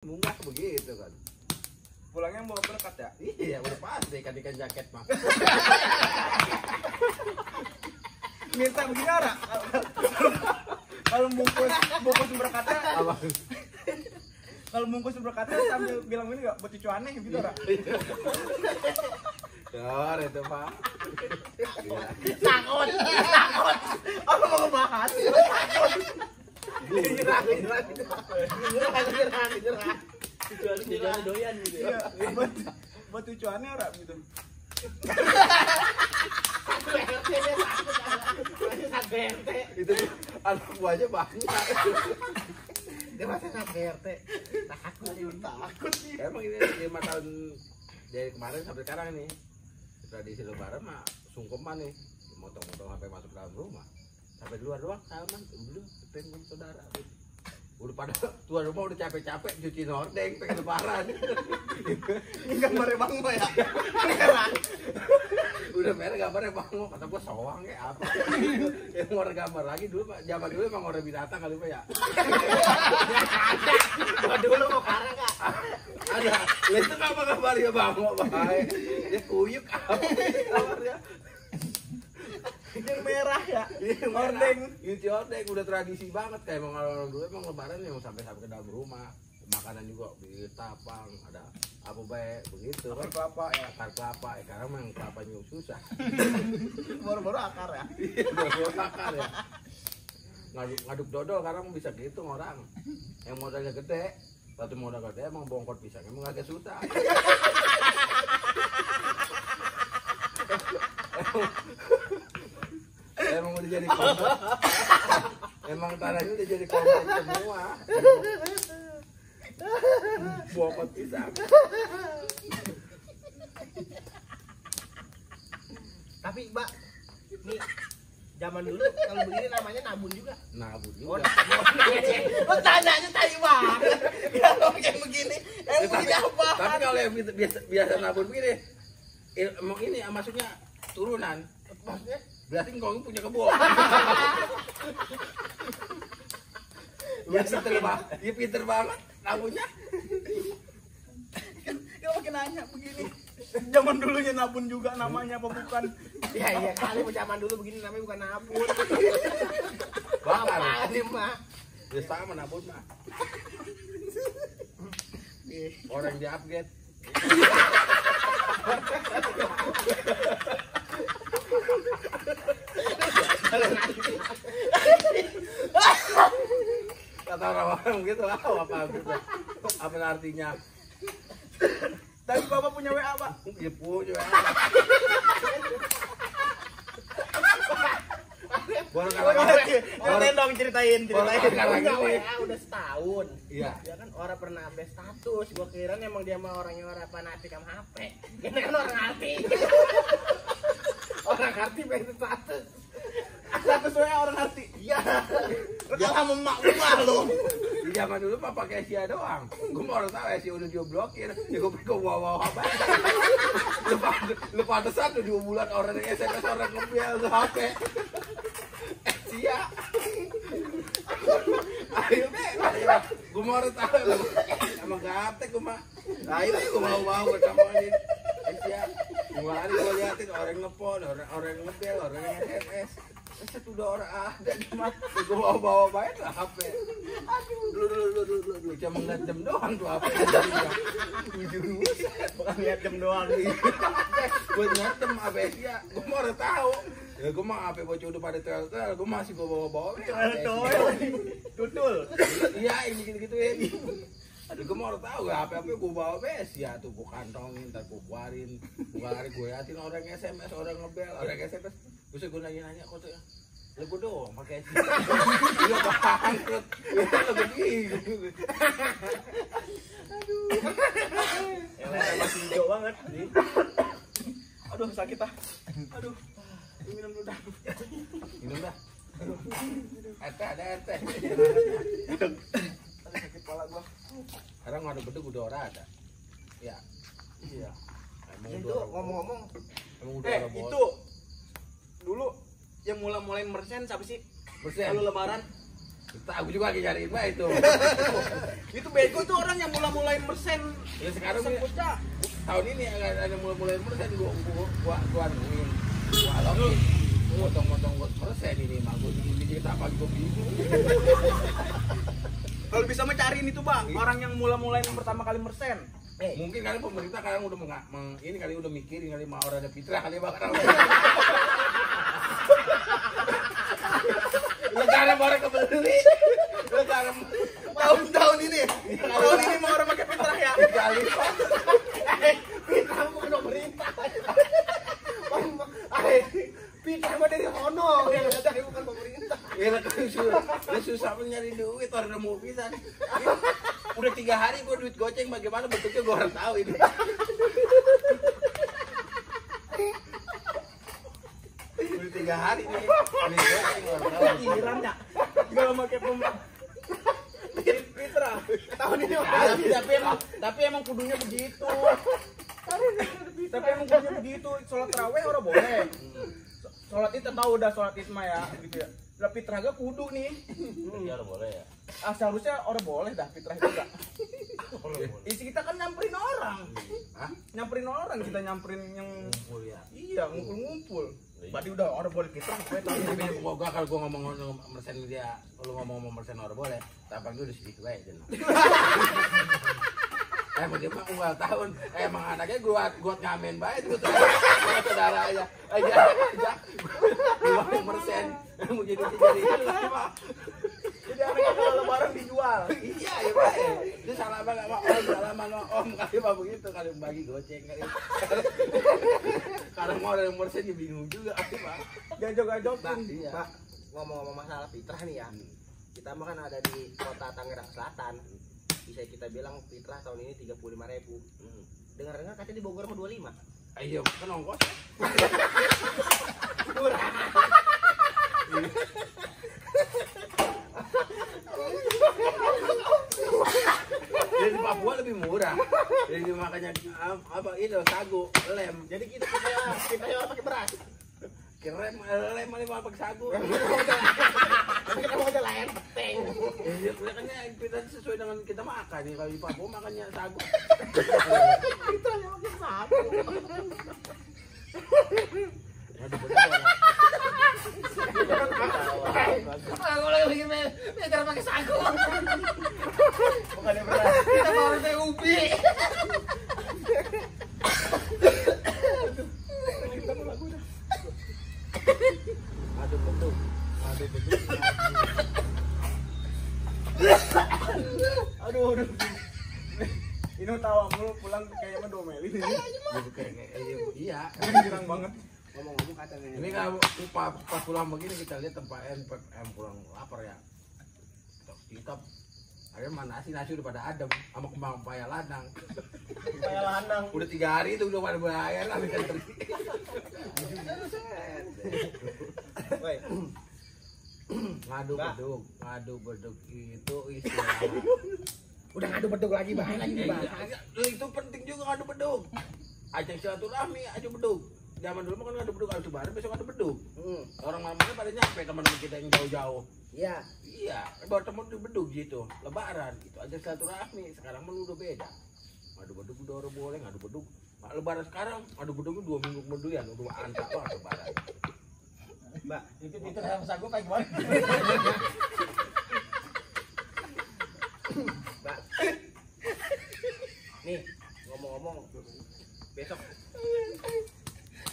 Munggah begitu kan. Pulangnya bawa berkat ya? Iya, udah pasti ikan jaket mah. Minta begini ora? Kalau bungkus berkatnya Apa? kalau bungkus berkatnya sambil bilang ini enggak buat cucu aneh gitu ora? Dor itu Pak. Takut. Apa mau ngebahas? Takut. Nyerah. Tujuan doyan gitu ya. Iya, buat cucu aneh ora gitu. Itu anak buahnya banyak. Dia masa RT. Takut sih. Emang ini 5 tahun dari kemarin sampai sekarang nih. Tradisi lebaran mah sungkeman nih. Motong-motong sampai masuk dalam rumah. Sampai di luar doang salaman. Belum pengen saudara. Udah pada tuan rumah udah capek-capek cuci hordeng pengen lebaran. Ini gambarnya Bang Mo ya. Udah merah gambarnya Bang Mo, kata gua soang ya apa. Yang orang gambar lagi dulu Pak, zaman dulu emang orang binatang kali Pak ya. Gua dulu mau karang Kak. Ada. Lah itu apa gambarnya Bang Mo, Pak? Dia kuyuk apa gambarnya. Yang merah ya. Hordeng. Cuci hordeng udah tradisi banget kayak emang orang dulu emang lebaran yang sampai ke dalam rumah. Makanan juga di tapang ada apa baik begitu Akar kelapa ya. Akar kelapa sekarang memang kelapanya susah. Baru-baru akar ya. Baru akar ya. Ngaduk dodol sekarang bisa gitu orang yang modalnya gede. Satu modal gede emang bongkot pisang emang agak susah. Emang udah jadi komplit. Emang tanahnya udah jadi komplit semua. Bongkot pisang. Tapi Mbak, nih zaman dulu kalau begini namanya nabun juga. Nabun Oh, juga. lo tanyanya tadi banget. Kalau kayak begini, begini apa? Tapi kalau yang biasa nabun begini, emang ini maksudnya turunan. Maksudnya Berarti engkau punya kebun. Ya pinter banget nabunnya. Dia makin nanya begini. Zaman dulunya nabun juga namanya apa bukan? iya kali zaman dulu begini namanya bukan nabun. Bakar. Ini mah. Ya sama nabun mah. Orang di upgrade. Kata orang-orang gitu apa gitu. Apa artinya? Tapi Bapak punya WA, Pak? Ya punya. Baru Ceritain dong, ceritain. Punya WA udah setahun. Iya. Dia kan orang pernah update status. Gua kira emang dia mah orangnya orang fanatik sama HP. Ini kan orang arti. Orang arti pengen status. Status WA orang arti. Iya. Kalah sama emak gua lo. Di zaman dulu mah pakai Asia doang. Gue mau tahu Asia udah diblokir. Ya gue pikir wow apa. Lepas satu 2 bulan orang yang SMS orang ngebel ke HP. Asia. Ayo ayo. Gue mau tahu emang gaptek gue mah. Ayo gue mau bersama ini. Asia. Kemarin gue liatin orang ngepon, orang ngebel, orang SMS. Satu udah orang ada di mah. Gue bawa baik lah HP. Aduh, cuma ngeliat jam doang tuh HP. Bukan lihat jam doang. Gue nyetem HP ya. Gue mau udah tahu. Ya gue mah HP bocah udah pada tel, gue masih bawa. Tutul. Iya ini gitu ya. Aduh gue mau udah tahu ya HP gue bawa bes ya tuh gue kantongin, ntar gue keluarin. Bukan hari gue liatin orang SMS, orang ngebel, orang SMS. Bisa gue nanya kok tuh. Lah gue doang pakai sih. Iya bangkrut. Itu begini. Aduh. Masih hijau banget. Aduh sakit ah. Aduh. Minum dulu dah. Minum dah. RT ada RT. Sakit kepala gua. Sekarang ada beduk udah orang ada. Ya. Iya. Emang Itu udah ngomong-ngomong. Emang udah orang bos. Itu dulu yang mulai-mulain mersen siapa sih? Persen. Kalau lebaran Aku juga lagi nyariin Mbak itu. Itu bego tuh orang yang mulai mersen. Ya sekarang ini bocah. tahun ini ada mulai persen gua anuin. Walaupun motong-motong buat persen ini mah gua bikin apa gua bingung. Kalau bisa mencariin itu bang, orang yang mulai pertama kali mersen. Mungkin kali pemerintah sekarang udah ini kali udah mikirin kali mau orang ada fitrah kali bakal. Legaran orang kebeli. Legaran Tahun ini mau orang pakai fitrah ya. kali. Fitrah bukan pemerintah. Fitrah mah dari Hono yang ada bukan pemerintah. Ya kan susah nyari duit orang mau pisan. Udah 3 hari gua duit goceng bagaimana bentuknya gua orang tahu ini. Udah 3 hari nih. Pikiran ya. Kalau pakai fitrah. Tahun ini Tapi emang kudunya begitu. tapi emang punya begitu. Sholat tarawih orang boleh. Sholat itu tahu udah sholat itu mah ya gitu ya. Lah fitrah gak kudu nih. Ya boleh ya. Seharusnya orang boleh dah fitrah juga. Isi kita kan nyamperin orang. Hah? Nyamperin orang kita nyamperin yang Ngumpul ya. iya ngumpul-ngumpul. Berarti udah orang boleh fitrah gue tahu. Tapi gua kalau gua ngomong persen dia, kalau ngomong persen orang boleh, tampang dulu sedikit baik jenuh. Emang dia mah unggal tahun, emang anaknya gua ngamen baik itu saudara aja. Aja 50%. Mau jadi lah. Jadi anaknya kalau lebaran dijual. Iya ya Pak. Itu salah banget sama om, salah sama om kali Pak begitu kali bagi goceng kali. Kalau mau ada yang persen dia bingung juga Pak. Gajok-gajokin. Iya. Pak, ngomong-ngomong masalah fitrah nih ya. Kita mah kan ada di kota Tangerang Selatan. Bisa kita bilang fitrah tahun ini 35.000. Dengar-dengar katanya di Bogor mah 25. Ayo, kan ongkos. Jadi di Papua lebih murah. Jadi makanya apa itu sagu, lem. Jadi kita orang pakai beras. Lem malah pakai sagu. Tapi kita mau aja layan peteng. Ya, makanya kita sesuai dengan kita makan nih. Kalau di Papua makannya sagu. Kita yang pakai sapu. Aduh, bener. Kalau lagi meter pakai sagu. Bukannya beras. Kita mau pakai ubi. Aduh, betul. Aduh. Ini tawa mulu pulang kayak mah domelin ini. Iya. Girang banget. Ngomong-ngomong katanya. Ini kalau pas pulang begini kita lihat tempat pulang lapar ya. Kita ada mana nasi udah pada adem sama kembang paya lanang. Kayak lanang. Udah 3 hari itu udah pada bayar lah bisa terus. Woi, Ngadu beduk itu istilah. udah ngadu beduk lagi bahas lagi nih bang. Itu penting juga ngadu beduk. Ajang silaturahmi, aju beduk. Zaman dulu mah kan ngadu beduk adu bareng, besok ngadu beduk. Orang mana pada nyampe teman-teman kita yang jauh-jauh. Iya. Iya, baru temen di beduk gitu. Lebaran itu aja silaturahmi. Sekarang mah udah beda. Ngadu beduk udah orang boleh ngadu beduk. Lebaran sekarang ngadu beduk itu 2 minggu kemudian udah antak banget lebaran. Mbak, itu dalam sagu kayak gimana? Mbak. Nih, ngomong-ngomong besok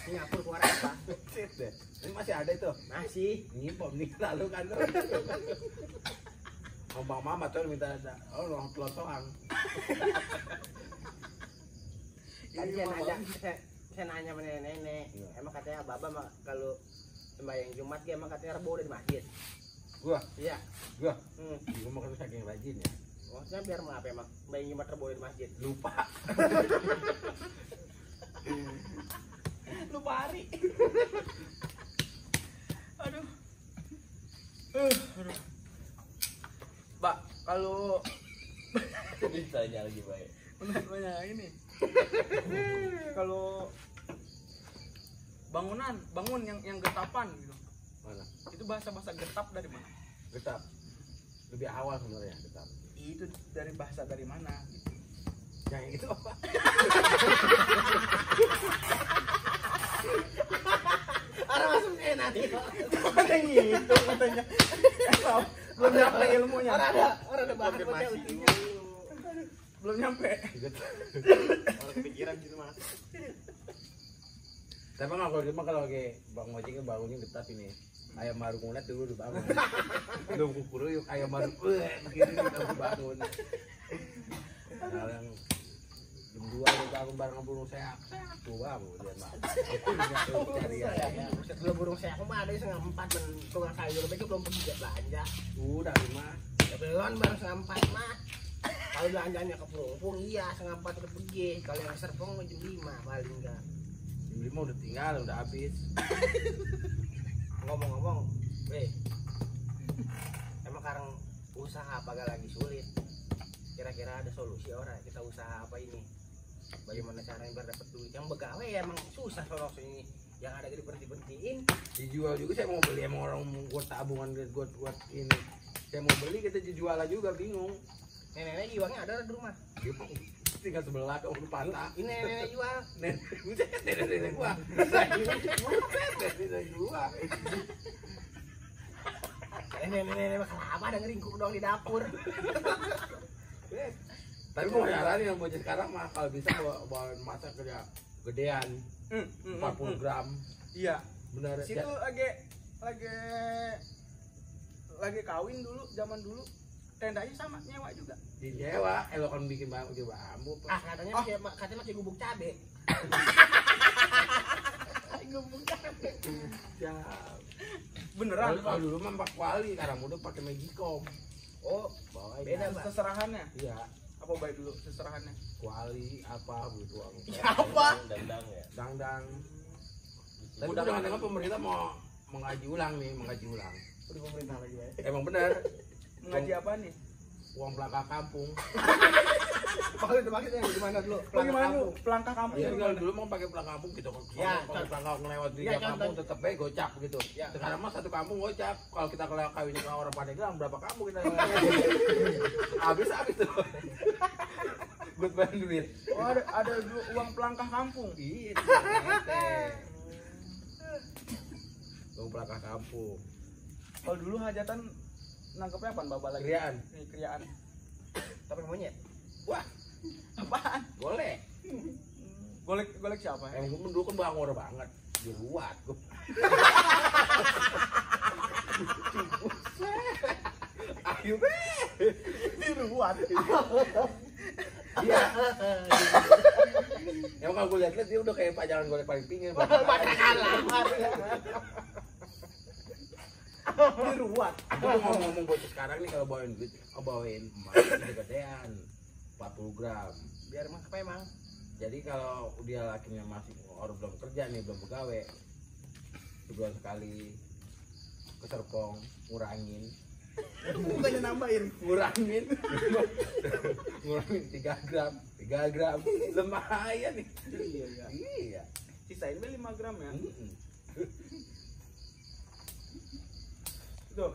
Singapura keluar apa? Shit deh. Ini masih ada itu. Masih. Nyimpom nih lalu kan. Ngomong mama tuh minta ada. Oh, orang pelotohan. Tadi saya nanya sama nenek. Emang katanya Baba mah kalau sembahyang Jumat dia emang katanya rebo di masjid. Gua. Iya. Gua makan saking rajin ya. Maksudnya biar mengapa emang sembahyang Jumat rebo di masjid? Lupa. Lupa hari. Aduh. Mbak, kalau Ditanya lagi baik. banyak ini. Kalau bangun yang getapan gitu. Mana? Itu bahasa getap dari mana? Getap. lebih awal sebenarnya tetap. Itu dari bahasa dari mana? Yang itu apa? Orang masuk nanti. Ada yang itu katanya. Belum nyampe ilmunya. Orang ada bahan buat ujinya. Belum nyampe. Orang kepikiran gitu mas. Tapi kalau dia mah kalau kayak Bang Ojek bangunnya tetap ini. Ayam baru ngulet dulu udah bangun. Belum kukur yuk ayam baru begini kita bangun. Kalau yang jam 2 udah bangun bareng burung sehat. Tuh bangun dia mah. Aku cari ya. Sebelum burung saya aku mah ada setengah 4 dan tukang sayur mereka belum pergi belanja. Udah mah. Ya belum baru setengah 4 mah. Kalau belanjanya ke Purung iya setengah 4 udah pergi. Kalau yang Serpong jam 5 paling enggak. Jam 5 udah tinggal udah habis. Ngomong-ngomong, emang sekarang usaha apa gak lagi sulit? Kira-kira ada solusi orang kita usaha apa ini? Bagaimana caranya biar dapat duit? Yang begawe ya emang susah solusi ini. Yang ada diberhenti-berhentiin. Dijual juga saya mau beli emang orang buat tabungan buat ini. Saya mau beli kita dijual juga bingung. Nenek-nenek jualnya ada di rumah. Tinggal sebelah ke patah. Ini nenek jual. Nenek gua. Nenek gua. Nenek bakal apa ada ngeringkuk doang di dapur. Tapi mau nyaranin yang bocah sekarang mah kalau bisa bawa masak kerja gedean 40 gram. Iya. Benar. Situ lagi kawin dulu, zaman dulu. Tendanya sama nyewa juga. Di nyewa, lo kan bikin bambu. Katanya masih gubuk cabe. Gubuk cabe. Ya. Beneran. Kalau dulu mah 4 kuali, sekarang udah pakai Magicom. Oh, Bawa beda, Pak. Seserahannya. Iya. Apa baik dulu seserahannya? Kuali apa gitu. Ya, apa? Dandang ya. Dangdang. Tapi dengan pemerintah mau mengkaji ulang. Udah pemerintah lagi ya. Emang benar. Mengaji apa nih? Uang pelangka kampung. Maksudnya gimana dulu? Bagaimana lu? Pelangkah kampung. Iya, kalau dulu mau pakai pelang kampung gitu. Ya, kalau pelangka ngelewat di ya, kampung tetep baik gocap gitu. Ya. Sekarang mah satu kampung gocap. Kalau kita kalau kawinnya ke orang Pandeglang berapa kampung kita? Habis tuh. Buat bayar duit. Oh, ada uang pelangkah kampung. Iya. Uang pelangka kampung. Kalau dulu hajatan nangkepnya apaan bapak lagi? Kriaan. Nih, kriaan. Tapi monyet. Wah, Apaan? boleh. Golek siapa? Emang dulu kan bangor banget. Diruat gua. Ayo Diruat. Iya. Emang kalau gue lihat dia udah kayak pajangan golek paling pinggir. Diruat. Aku tuh ngomong buat sekarang nih kalau bawain duit, bawain emas gedean 40 gram. Biar emang apa emang? Jadi kalau dia lakinya masih orang belum kerja nih, belum pegawai, sebulan sekali ke Serpong ngurangin. Bukannya nambahin. Ngurangin 3 gram lumayan nih. Iya. Sisain 5 gram ya. Mm-mm. Tuh,